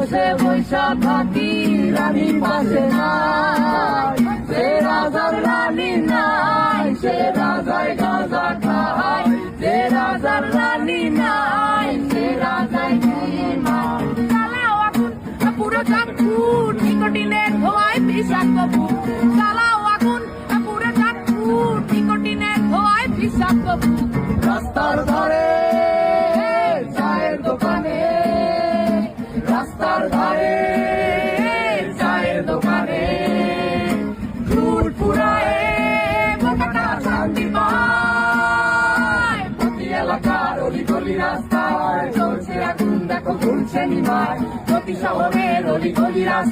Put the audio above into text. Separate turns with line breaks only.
বসে বৈশা থাকি রানী পাশে নাই, সে রাজার রানী নাই, সে রাজায় গাঁজা খায়, সে রাজার রানী নাই, সে রাজায় ঘুমায়। চালাও আগুন পুরো চাঁদপুর, নিকোটিনের ধোঁয়ায় বিষাক্ত বুক। চালাও আগুন পুরো চাঁদপুর, নিকোটিনের ধোঁয়ায় বিষাক্ত বুক। রাস্তার ধারে চায়ের দোকানে, রাস্তার ধারে চায়ের দোকানে ফুট ফুরায় বোকাটা শান্তি পায়। প্রতি এলাকার অলি গলি রাস্তায় চলছে আগুন, দেখো ঝুলছে নিমায়। প্রতি শহরের অলি গলি রাস্তায়